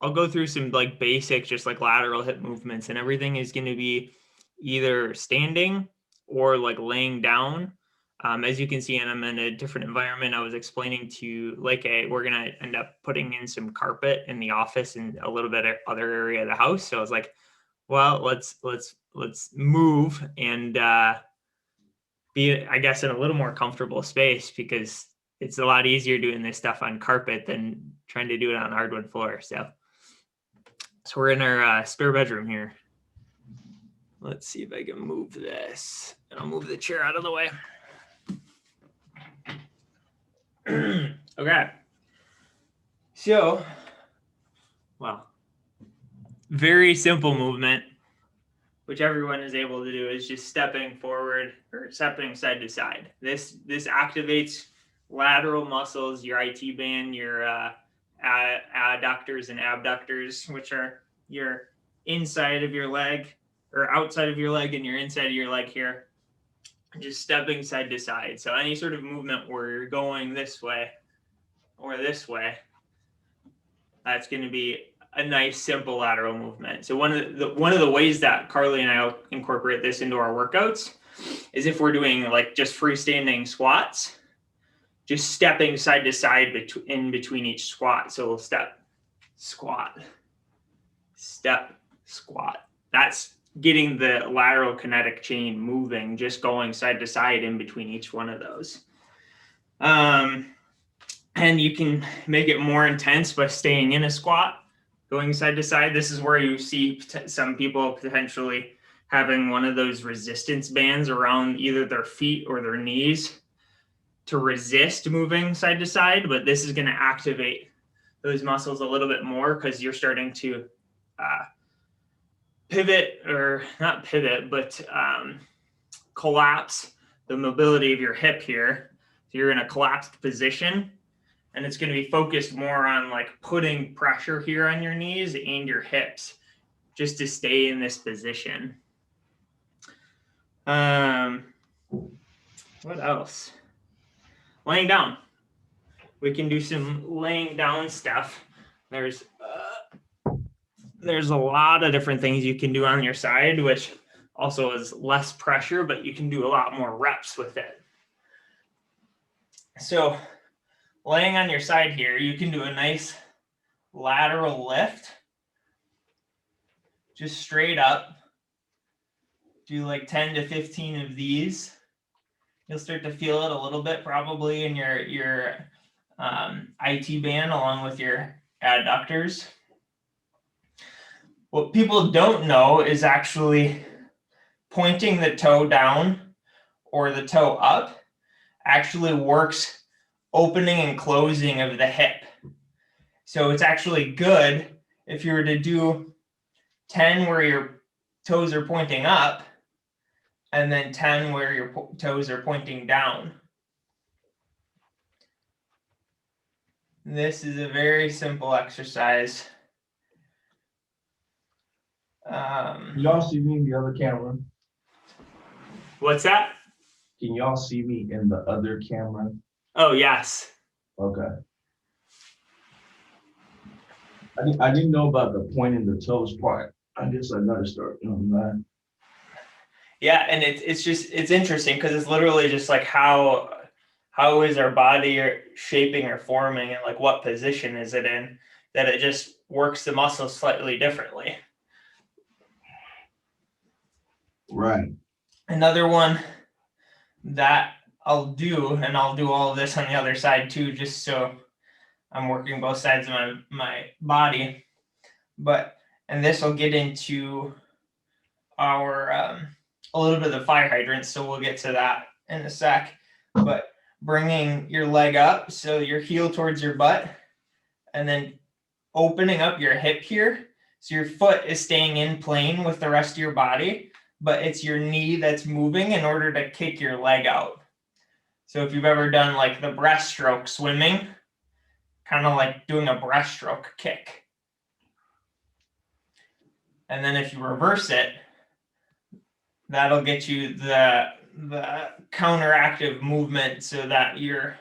I'll go through some like basic, just like lateral hip movements, and everything is going to be either standing or like laying down. As you can see, and I'm in a different environment. I was explaining to we're going to end up putting in some carpet in the office and a little bit of other area of the house. So I was like, well, let's move and be, I guess, in a little more comfortable space, because it's a lot easier doing this stuff on carpet than trying to do it on hardwood floor. So we're in our spare bedroom here. Let's see if I can move this. And I'll move the chair out of the way. Okay. So, well, very simple movement, which everyone is able to do, is just stepping forward or stepping side to side. This activates lateral muscles, your IT band, your adductors and abductors, which are your inside of your leg or outside of your leg and your inside of your leg here. Just stepping side to side. So any sort of movement where you're going this way or this way, that's going to be a nice simple lateral movement. So one of the ways that Carly and I incorporate this into our workouts is if we're doing like just freestanding squats, just stepping side to side in between each squat. So we'll step, squat, step, squat. That's getting the lateral kinetic chain moving, just going side to side in between each one of those. And you can make it more intense by staying in a squat, going side to side. This is where you see some people potentially having one of those resistance bands around either their feet or their knees to resist moving side to side. But this is going to activate those muscles a little bit more, because you're starting to pivot, or not pivot, but collapse the mobility of your hip here. So you're in a collapsed position, and it's going to be focused more on like putting pressure here on your knees and your hips just to stay in this position. What else? Laying down. We can do some laying down stuff. There's a lot of different things you can do on your side, which also is less pressure, but you can do a lot more reps with it. So laying on your side here, you can do a nice lateral lift. Just straight up. Do like 10 to 15 of these. You'll start to feel it a little bit probably in your IT band along with your adductors. What people don't know is actually pointing the toe down or the toe up actually works opening and closing of the hip. So it's actually good if you were to do 10 where your toes are pointing up and then 10 where your toes are pointing down. This is a very simple exercise. Can y'all see me in the other camera? What's that? Can y'all see me in the other camera? Oh, yes. Okay. I didn't know about the pointing the toes part. I guess I gotta start doing that. Yeah, and it's interesting because it's literally just like how is our body or shaping or forming, and like what position is it in, that it just works the muscles slightly differently. Right. Another one that I'll do, and I'll do all of this on the other side too, just so I'm working both sides of my body. And this will get into our a little bit of the fire hydrant, so we'll get to that in a sec. But bringing your leg up, so your heel towards your butt, and then opening up your hip here, so your foot is staying in plane with the rest of your body, but it's your knee that's moving in order to kick your leg out. So if you've ever done like the breaststroke swimming, kind of like doing a breaststroke kick. And then if you reverse it, that'll get you the counteractive movement, so that your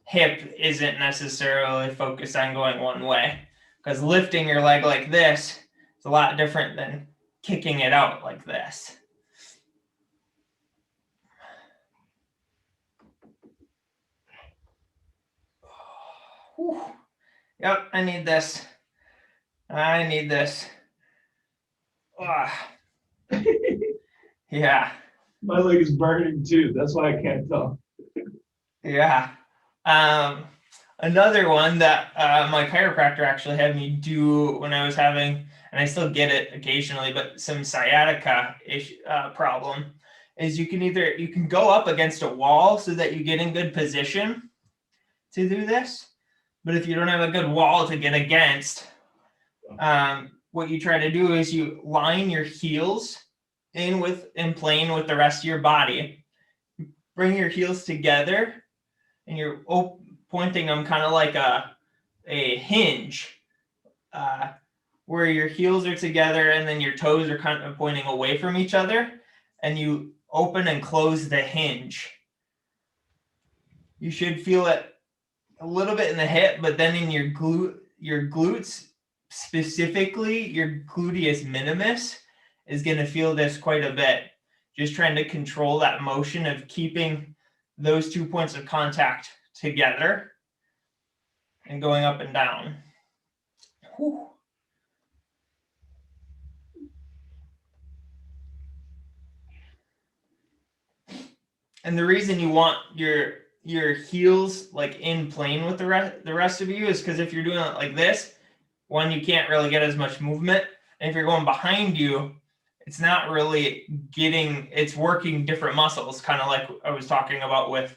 hip isn't necessarily focused on going one way. because lifting your leg like this is a lot different than kicking it out like this. Whew. Yep, I need this. I need this. Yeah. My leg is burning too. That's why I can't tell. Yeah. Another one that my chiropractor actually had me do when I was having, and I still get it occasionally, but some sciatica problem, is you can go up against a wall so that you get in good position to do this. But if you don't have a good wall to get against, what you try to do is you line your heels in plane with the rest of your body. Bring your heels together, and you're pointing them kind of like a hinge, where your heels are together and then your toes are kind of pointing away from each other, and you open and close the hinge. You should feel it a little bit in the hip, but then in your glutes, specifically your gluteus minimus, is going to feel this quite a bit. Just trying to control that motion of keeping those 2 points of contact together and going up and down. Whew. And the reason you want your heels like in plane with the rest of you is because if you're doing it like this, one, you can't really get as much movement. And if you're going behind you, it's not really it's working different muscles, kind of like I was talking about with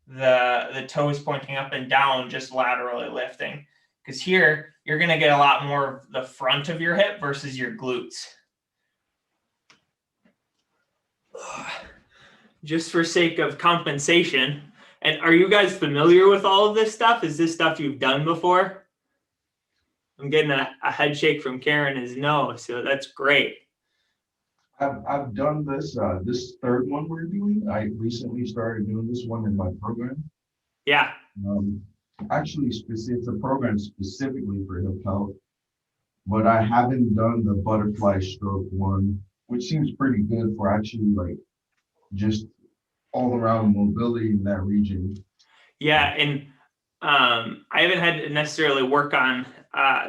the toes pointing up and down, just laterally lifting. Because here, you're going to get a lot more of the front of your hip versus your glutes. Just for sake of compensation. And are you guys familiar with all of this stuff? Is this stuff you've done before? I'm getting a head shake from Karen is no, so that's great. I've done this third one we're doing. I recently started doing this one in my program. Yeah. Actually, it's a program specifically for hip health, but I haven't done the butterfly stroke one, which seems pretty good for actually like just all around mobility in that region. Yeah, and I haven't had to necessarily work on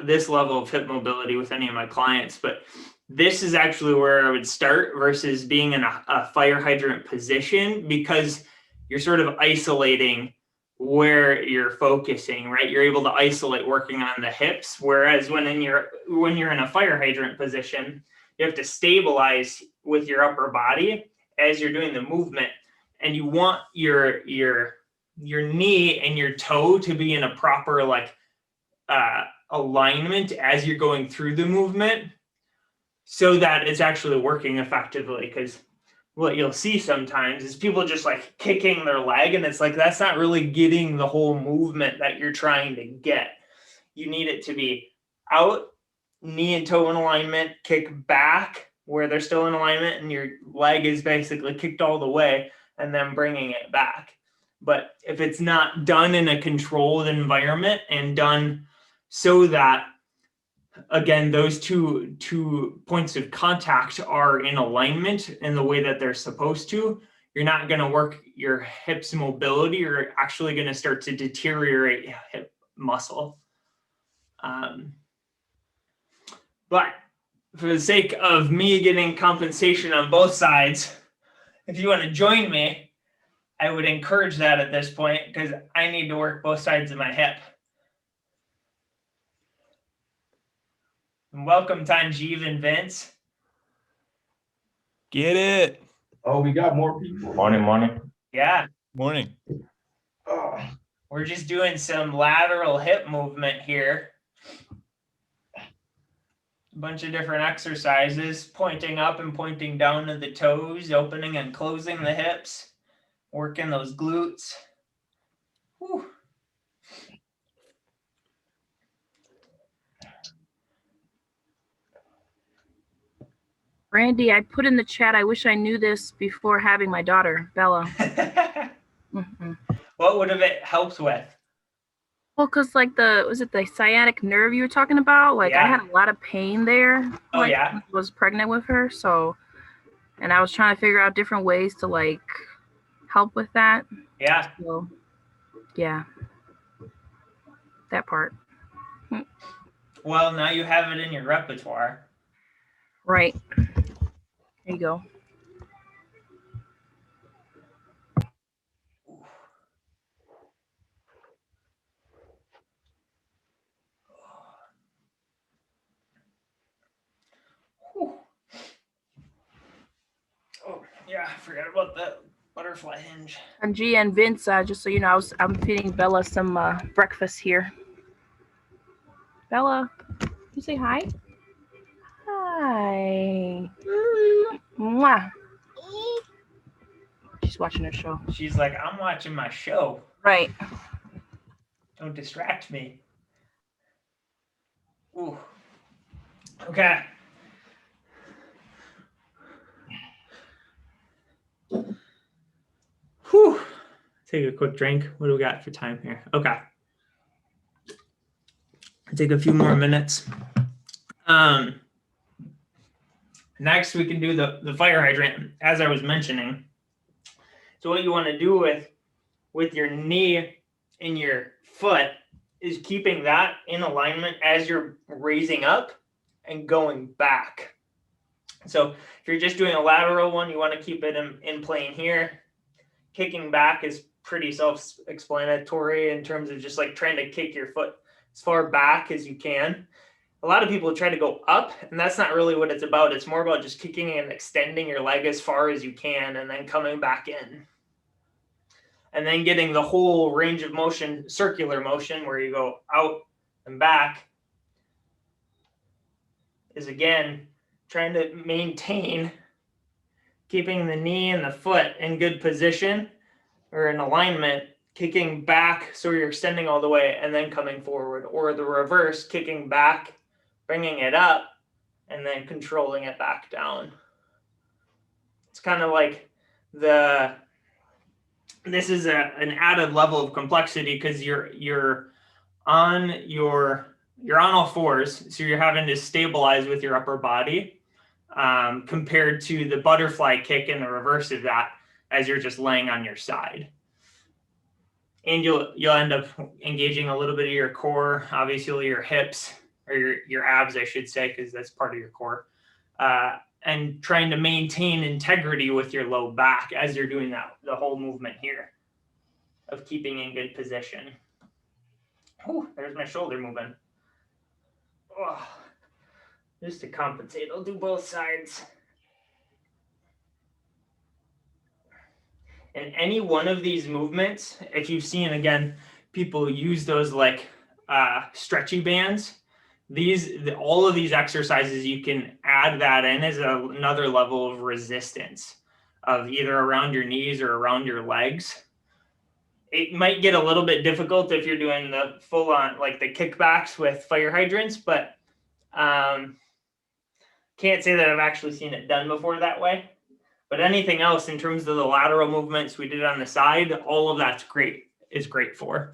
this level of hip mobility with any of my clients, but this is actually where I would start versus being in a fire hydrant position, because you're sort of isolating where you're focusing, right? You're able to isolate working on the hips, whereas when you're in a fire hydrant position, you have to stabilize with your upper body as you're doing the movement, and you want your knee and your toe to be in a proper alignment as you're going through the movement, so that it's actually working effectively. Because what you'll see sometimes is people just like kicking their leg, and it's like that's not really getting the whole movement that you're trying to get. You need it to be out, knee and toe in alignment, kick back where they're still in alignment, and your leg is basically kicked all the way, and then bringing it back. But if it's not done in a controlled environment and done so that, again, those two points of contact are in alignment in the way that they're supposed to, you're not going to work your hips mobility. You're actually going to start to deteriorate hip muscle. But for the sake of me getting compensation on both sides, if you want to join me, I would encourage that at this point, because I need to work both sides of my hip. And welcome, Tanjeev and Vince. Get it. Oh, we got more people. Morning. Yeah. Morning. We're just doing some lateral hip movement here. A bunch of different exercises, pointing up and pointing down to the toes, opening and closing the hips, working those glutes. Whew. Randy, I put in the chat, I wish I knew this before having my daughter, Bella. What would have it helped with? Well, cause like was it the sciatic nerve you were talking about? Like I had a lot of pain there. Oh, like, yeah? when I was pregnant with her, so, and I was trying to figure out different ways to like help with that. Yeah. So, yeah, that part. Well, now you have it in your repertoire. Right. There you go. Whew. Oh, yeah, I forgot about that butterfly hinge. And G and Vince, just so you know, I'm feeding Bella some breakfast here. Bella, you say hi? Hi. Mwah. She's watching her show. She's like, I'm watching my show. Right. Don't distract me. Ooh. Okay. Whew. Take a quick drink. What do we got for time here? Okay. Take a few more minutes. Next, we can do the fire hydrant, as I was mentioning. So what you want to do with your knee and your foot is keeping that in alignment as you're raising up and going back. So if you're just doing a lateral one, you want to keep it in plane here. Kicking back is pretty self-explanatory in terms of just like trying to kick your foot as far back as you can. A lot of people try to go up, and that's not really what it's about. It's more about just kicking and extending your leg as far as you can and then coming back in. And then getting the whole range of motion, circular motion, where you go out and back, is again trying to maintain keeping the knee and the foot in good position or in alignment, kicking back so you're extending all the way and then coming forward, or the reverse, kicking back, bringing it up, and then controlling it back down. It's kind of like this is an added level of complexity because you're on all fours, so you're having to stabilize with your upper body, compared to the butterfly kick and the reverse of that as you're just laying on your side. And you'll end up engaging a little bit of your core, obviously your hips, or your abs, I should say, because that's part of your core, and trying to maintain integrity with your low back as you're doing the whole movement here of keeping in good position. Oh, there's my shoulder moving. Oh, just to compensate, I'll do both sides. And any one of these movements, if you've seen, again, people use those like stretchy bands. All of these exercises, you can add that in as another level of resistance of either around your knees or around your legs. It might get a little bit difficult if you're doing the full on, like the kickbacks with fire hydrants, but can't say that I've actually seen it done before that way. But anything else in terms of the lateral movements we did on the side, all of that's great. Is great for.